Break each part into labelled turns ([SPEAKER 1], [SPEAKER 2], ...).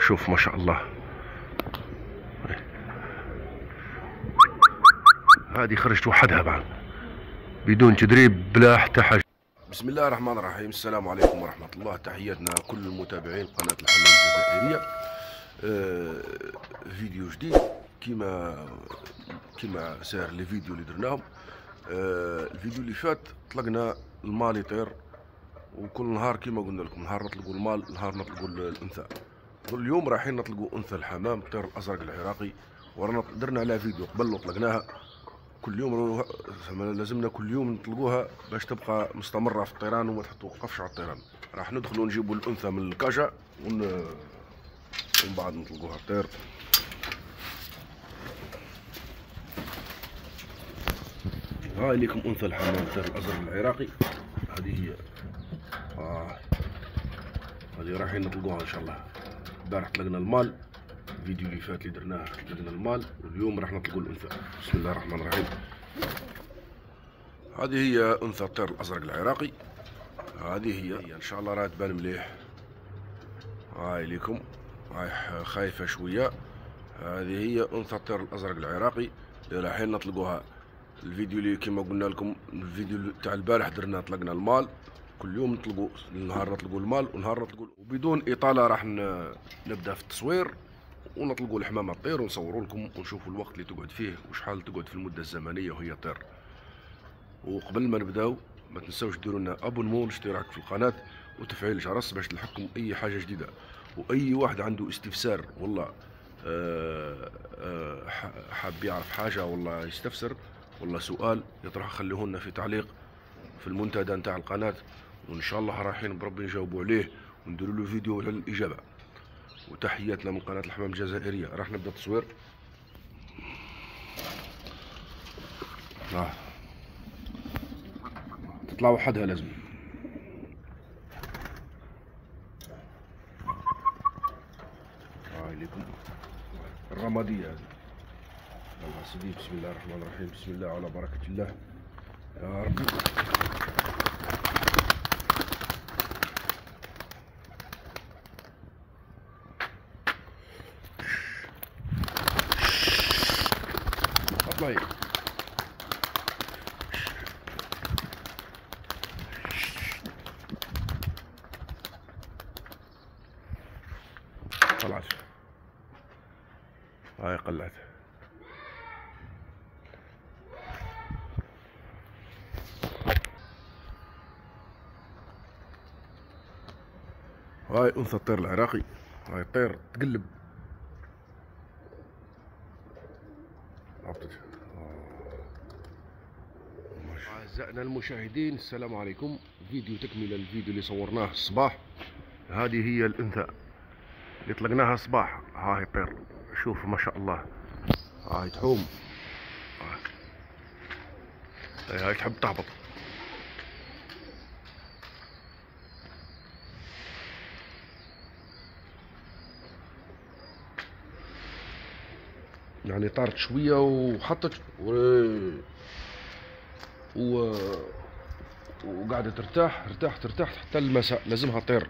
[SPEAKER 1] شوف ما شاء الله. هذه خرجت وحدها بعد بدون تدريب بلا حتى حاجة. بسم الله الرحمن الرحيم. السلام عليكم ورحمة الله. تحياتنا كل المتابعين قناة الحمام الجزائرية. فيديو جديد كيما ساير لي فيديو اللي درناهم. الفيديو اللي فات طلقنا المال يطير، وكل نهار كيما قلنا لكم نهار نطلقوا المال نهار نطلقوا الانثى. اليوم رايحين نطلقوا انثى الحمام الطير الازرق العراقي، ورانا درنا عليها فيديو قبل وطلقناها. كل يوم لازمنا كل يوم نطلقوها باش تبقى مستمره في الطيران وما تتوقفش على الطيران. راح ندخلوا نجيبوا الانثى من الكاجا ومن بعد نطلقوها الطير. هاي لكم انثى الحمام الطير الازرق العراقي. هذه هي هذه رايحين نطلقوها ان شاء الله. البارح طلقنا المال، الفيديو اللي فات اللي درناه طلقنا المال، واليوم راح نطلقوا الانثى. بسم الله الرحمن الرحيم. هذه هي انثى الطير الازرق العراقي. هذه هي ان شاء الله راح تبان مليح. هاي لكم، هاي خايفه شويه. هذه هي انثى الطير الازرق العراقي اللي رايحين نطلقوها. الفيديو اللي كما قلنا لكم الفيديو تاع البارح درنا طلقنا المال. كل يوم نطلقوا، نهار نطلقوا المال ونهار نطلقوا. وبدون اطاله راح نبدا في التصوير ونطلقوا الحمامه تطير ونصوروا لكم ونشوفوا الوقت اللي تقعد فيه وشحال تقعد في المده الزمنيه وهي طير. وقبل ما نبداو ما تنساوش ديروا لنا ابونمون والاشتراك في القناه وتفعيل الجرس باش تلحقكم اي حاجه جديده. واي واحد عنده استفسار والله حاب يعرف حاجه والله يستفسر والله سؤال يطرح، خليه لنا في تعليق في المنتدى نتاع القناه، وان شاء الله رايحين بربي نجاوبوا عليه ونديروا له فيديو على الاجابه. وتحياتنا من قناه الحمام الجزائريه. راح نبدا التصوير. تطلع وحدها لازم. هاي لكم الرماديه هذه. الله سيدي. بسم الله الرحمن الرحيم. بسم الله على بركه الله يا ربي. اطلعي. طلعت. هاي قلعت. هاي انثى الطير العراقي. هاي الطير تقلب. أعزائنا المشاهدين السلام عليكم. فيديو تكملة الفيديو اللي صورناه الصباح. هذه هي الأنثى اللي طلقناها الصباح. هاي الطير شوف ما شاء الله. هاي تحوم. هاي تحب تهبط. يعني طارت شوية وحطت وقاعدة ترتاح ترتاح حتى المساء. لازمها طير.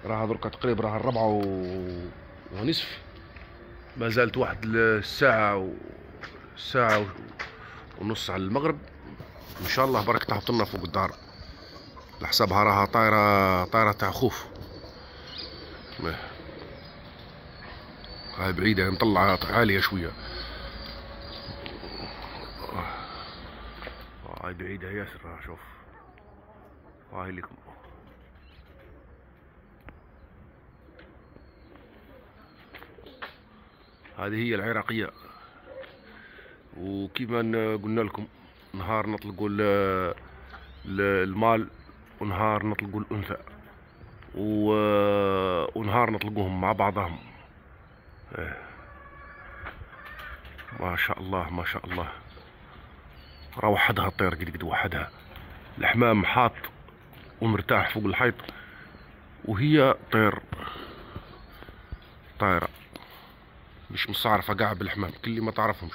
[SPEAKER 1] راها دركا تقريبا راها 4:30. ما زالت واحد الساعة ونص على المغرب. ان شاء الله برك تهبط لنا فوق الدار. لحسابها راها طايرة تاع خوف. هاي بعيدة نطلعها عالية شوية. هاي بعيدة ياسر. شوف هاي لكم. هذه هي العراقية. وكيما قلنا لكم نهار نطلقوا المال ونهار نطلقوا الأنثى ونهار نطلقوهم مع بعضهم. ما شاء الله ما شاء الله. راه وحدها الطير قد وحدها. الحمام حاط ومرتاح فوق الحيط وهي طايرة مش مستعرفة قاع بالحمام كل ما تعرفهمش.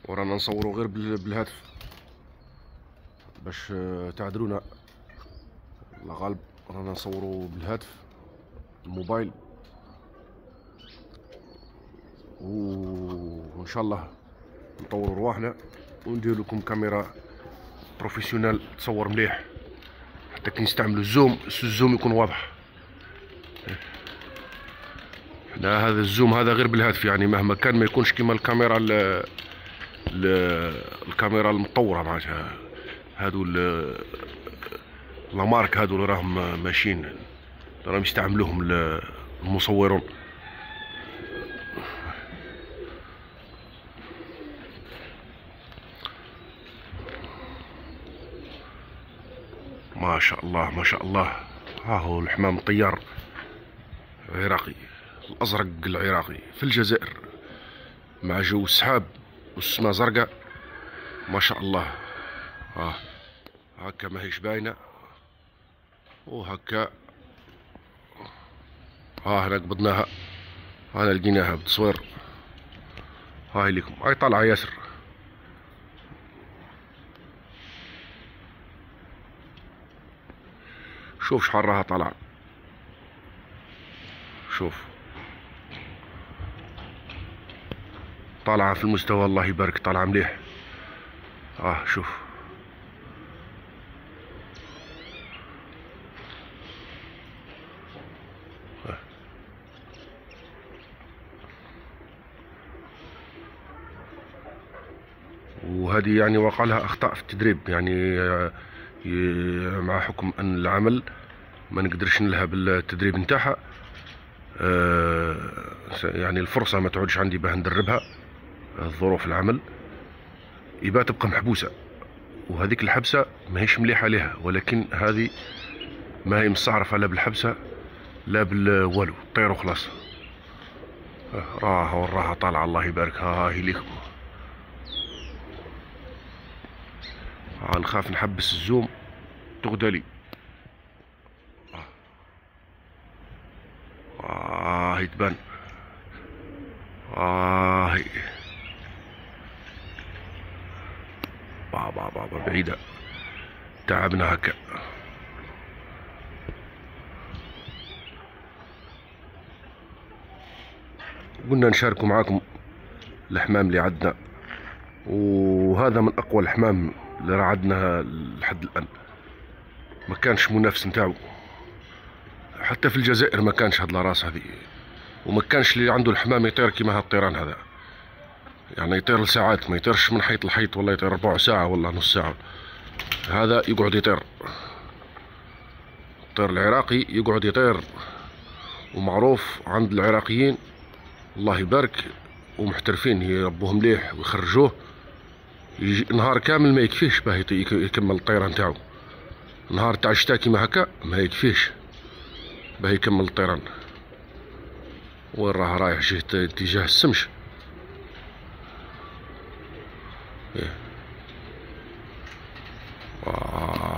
[SPEAKER 1] ورانا نصوروا غير بالهاتف باش تعذرونا. الله غالب رانا نصوروا بالهاتف الموبايل، وان شاء الله نطوروا رواحنا وندير لكم كاميرا بروفيسيونيل تصور مليح، حتى كي نستعملوا الزوم يكون واضح. لا هذا الزوم هذا غير بالهاتف، يعني مهما كان ما يكونش كيما الكاميرا الكاميرا المطوره معناتها. هادو لامارك هادو اللي راهم ماشيين، اللي راهم يستعملوهم المصورون. ما شاء الله ما شاء الله. ها هو الحمام الطيار العراقي الازرق العراقي في الجزائر، مع جو السحاب والسماء زرقاء ما شاء الله. هكا ماهيش باينه، وهكا هنا قبضناها، هنا لقيناها بالتصوير. هاي لكم، هاي طالعه ياسر. شوف شحال راها طالعه، شوف طالعه في المستوى الله يبارك، طالعه مليح. شوف وهذه يعني وقع لها اخطاء في التدريب، يعني مع حكم ان العمل ما نقدرش نلها بالتدريب نتاعها. يعني الفرصه ما تعودش عندي باه ندربها، ظروف العمل يبقى تبقى محبوسه، وهذيك الحبسه ماهيش مليحه لها. ولكن هذه ما هي مستعرفه لا بالحبسه لا بالوالو، طير وخلاص. وراها طالعه الله يبارك. هاي ليكم. نخاف نحبس الزوم تغدى لي. هي تبان. هي بابا بعيدة، تعبنا هكا. قلنا نشاركوا معاكم الحمام اللي عندنا، وهذا من اقوى الحمام اللي راه عندنا لحد الان. ما كانش منافس نتاعو حتى في الجزائر، ما كانش هاد الراس هذه، وما كانش اللي عنده الحمام يطير كيما هاد الطيران هذا، يعني يطير لساعات، ما يطيرش من حيط لحيط ولا يطير ربع ساعة ولا نص ساعة. هذا يقعد يطير، الطير العراقي يقعد يطير، ومعروف عند العراقيين الله يبارك، ومحترفين يربوه مليح ويخرجوه. يجي نهار كامل ما يكفيش باه يكمل الطيران تاعو، نهار تاع الشتا كيما هكا ما يكفيش باه يكمل الطيران. وين راه رايح جهة اتجاه السمش.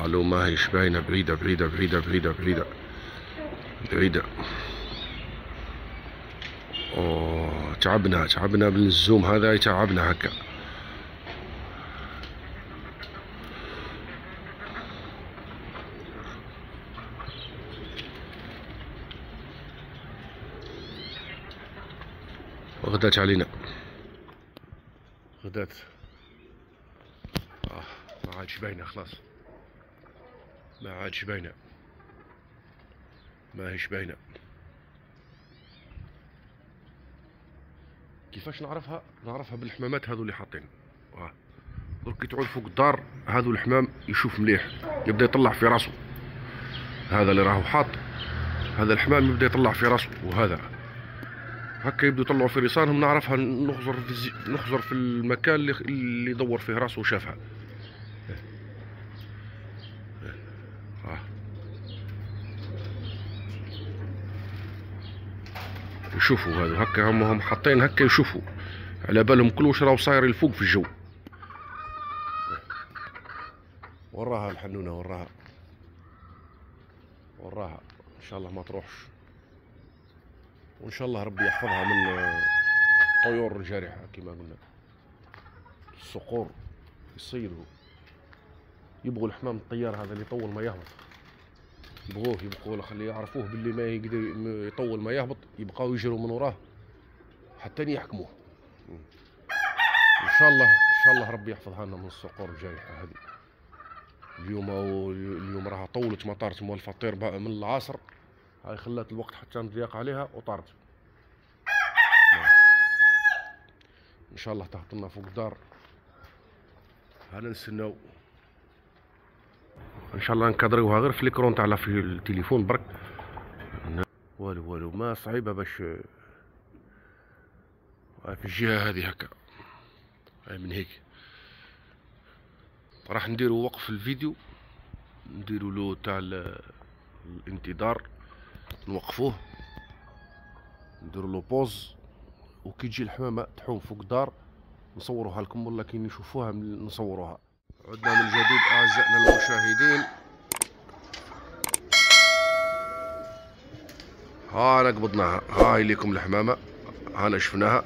[SPEAKER 1] لو ما هيش باينة، بعيدة بعيدة بعيدة بعيدة بعيدة بعيدة. تعبنا بالزوم هذا، يتعبنا هكا. غدات علينا، غدات. ما عادش باينة خلاص، ما عادش باينة، ما هيش باينة. كيفاش نعرفها؟ نعرفها بالحمامات هذو اللي حاطين. درك كي تعود فوق الدار، هذو الحمام يشوف مليح، يبدا يطلع في راسه. هذا اللي راهو حاط، هذا الحمام يبدا يطلع في راسه، وهذا هكا يبدو يطلعوا في رصانهم. نعرفها نخزر في المكان اللي دور فيه راسه وشافها. يشوفوا هذا هكا، هم حاطين هكا يشوفوا، على بالهم كل واش راهو صاير الفوق في الجو. وراها الحنونة، وراها ان شاء الله ما تروحش، وان شاء الله ربي يحفظها من طيور الجارحة كما قلنا. الصقور يصيدوا، يبغوا الحمام الطيار هذا اللي يطول ما يهبط، يبقوا خليه يعرفوه باللي ما يقدر يطول ما يهبط، يبقاو يجروا من وراه حتى يحكموه. ان شاء الله ربي يحفظها لنا من الصقور الجارحه هذه. اليوم راها طولت ما طارت، مولفه تطير من العصر، هاي خلات الوقت حتى نضيق عليها وطارت. ان شاء الله تهبط لنا فوق الدار، هانا نستناو ان شاء الله نكادريوها غير في الكرون تاع في التليفون برك. والو ما صعيبه باش في الجهه هذه هكا. من هيك راح نديرو وقف الفيديو، نديرو له تاع الانتظار، نوقفوه نديرو له بوز، وكي تجي الحمامه تحوم فوق الدار نصوروها لكم، ولا كي نشوفوها نصوروها. عدنا من جديد اعزائنا المشاهدين، هانا قبضناها، هاي ليكم الحمامه، هانا شفناها.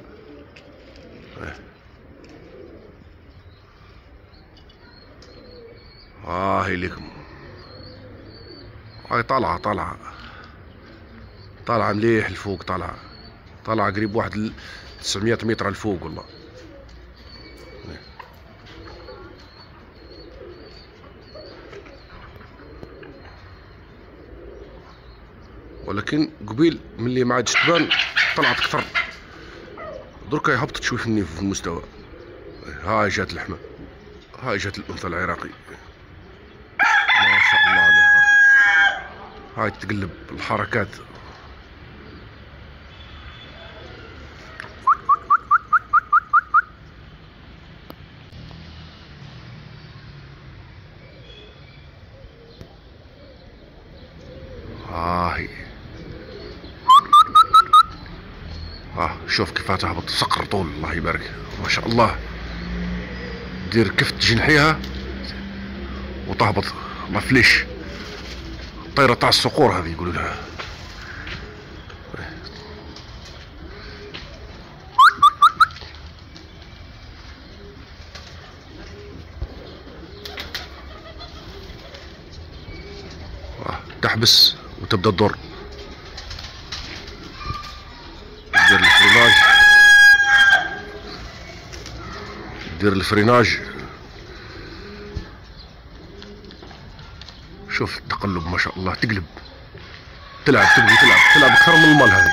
[SPEAKER 1] هاي لكم، هاي طالعة مليح الفوق، طالعة قريب واحد 900 متر الفوق والله. ولكن قبيل ملي ما عادش تبان طلعت كثر، دركا هبطت شوي في المستوى. هاي جات الحمام، هاي جات الانثى العراقي ما شاء الله عليها، هاي تقلب الحركات. هاي شوف كيف تهبط، صقر طول الله يبارك ما شاء الله، دير كفت جنحيها وتهبط ما فليش، الطيرة تاع الصقور هذه يقولوا لها. تحبس وتبدا تدور، دير الفريناج، شوف التقلب ما شاء الله، تقلب تلعب، تبغي تلعب اكثر من المال. هذه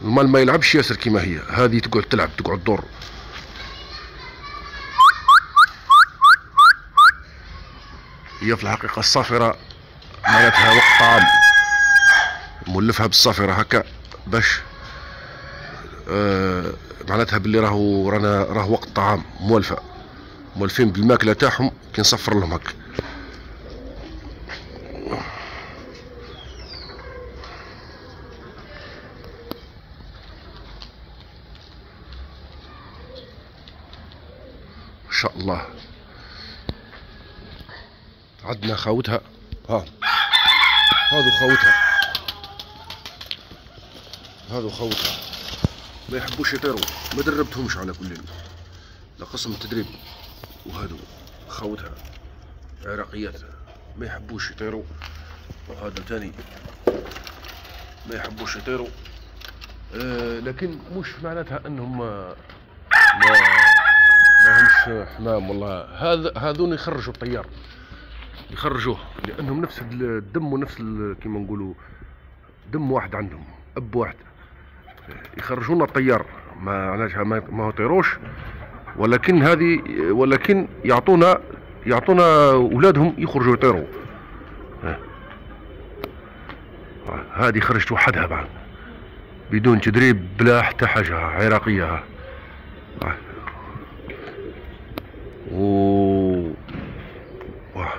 [SPEAKER 1] المال ما يلعبش ياسر كيما هي، هذه تقعد تلعب تقعد تدور. هي في الحقيقة الصافرة معناتها وقت طعام، مولفها بالصافرة هكا باش معناتها باللي راه وقت طعام، مولفين بالماكلة تاعهم كي نصفر لهم هكا. ما شاء الله. عندنا خاوتها، هادو خوتها ما يحبوش يطيروا، ما دربتهمش على كل لقسم التدريب، وهادو خوتها عراقيات ما يحبوش يطيروا، وهذا تاني ما يحبوش يطيروا. لكن مش معناتها انهم ما همش حمام والله، هذون يخرجوا الطيار، يخرجوه لانهم نفس الدم ونفس كيما نقولوا دم واحد عندهم، اب واحد، يخرجونا الطيار معناتها ما هو طيروش، ولكن يعطونا اولادهم يخرجوا يطيروا. هذه خرجت وحدها بعد بدون تدريب بلا حتى حاجه، عراقيه.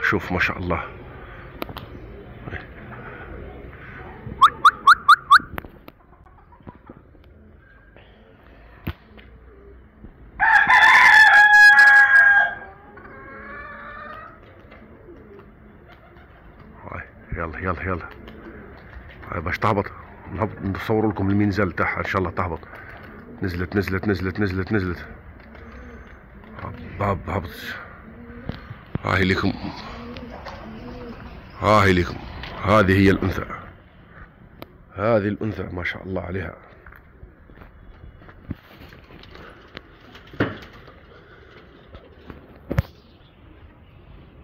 [SPEAKER 1] شوف ما شاء الله. يلا باش تهبط نصور لكم المنزل تاعها ان شاء الله تهبط. نزلت هبط. هاهي لكم، هاهي لكم، هذه هي الأنثى، هذه الأنثى ما شاء الله عليها.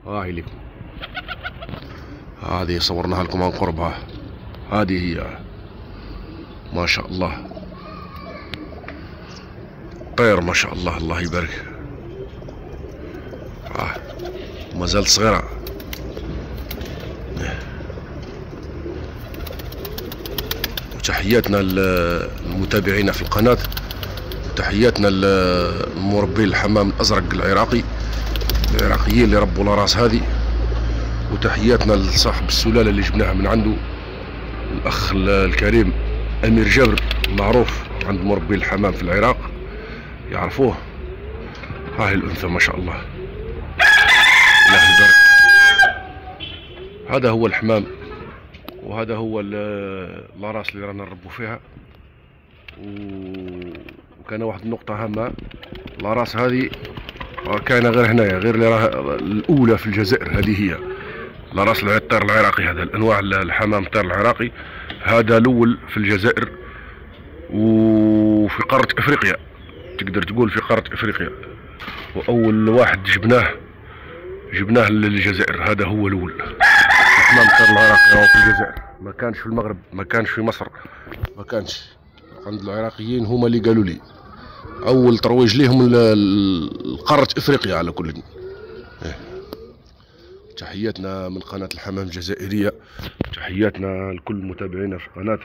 [SPEAKER 1] هاهي لكم، هذه صورناها لكم عن قربها، هذه هي ما شاء الله، طير ما شاء الله، الله يبارك. ما زالت صغيرة. وتحياتنا للمتابعين في القناة، وتحياتنا للمربي الحمام الأزرق العراقيين اللي ربوا الأراس هذه، وتحياتنا لصاحب السلالة اللي جبناها من عنده الأخ الكريم أمير جابر، معروف عند مربي الحمام في العراق يعرفوه. هاهي الأنثى ما شاء الله، الله يبارك. هذا هو الحمام، وهذا هو الأراس اللي رانا نربو فيها. وكان واحد النقطة هامة، الأراس هذه كاينة غير هنايا، غير اللي راه الأولى في الجزائر. هذه هي الأراس الطير العراقي، هذا الأنواع الحمام الطير العراقي، هذا الأول في الجزائر وفي قارة أفريقيا، تقدر تقول في قارة أفريقيا. وأول واحد جبناه للجزائر، هذا هو الأول. الحمام الطير العراقي راهو في الجزائر، ما كانش في المغرب، ما كانش في مصر، ما كانش. عند العراقيين هما اللي قالوا لي أول ترويج ليهم قارة أفريقيا على كل. تحياتنا من قناة الحمام الجزائرية، تحياتنا لكل متابعينا في القناة.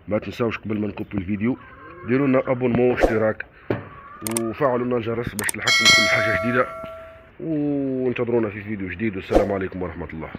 [SPEAKER 1] ما تنساوش قبل ما نكوب الفيديو ديروا لنا ابونمون واشتراك، وفعلوا لنا الجرس باش تلحقكم كل حاجة جديدة، وانتظرونا في فيديو جديد. والسلام عليكم ورحمة الله.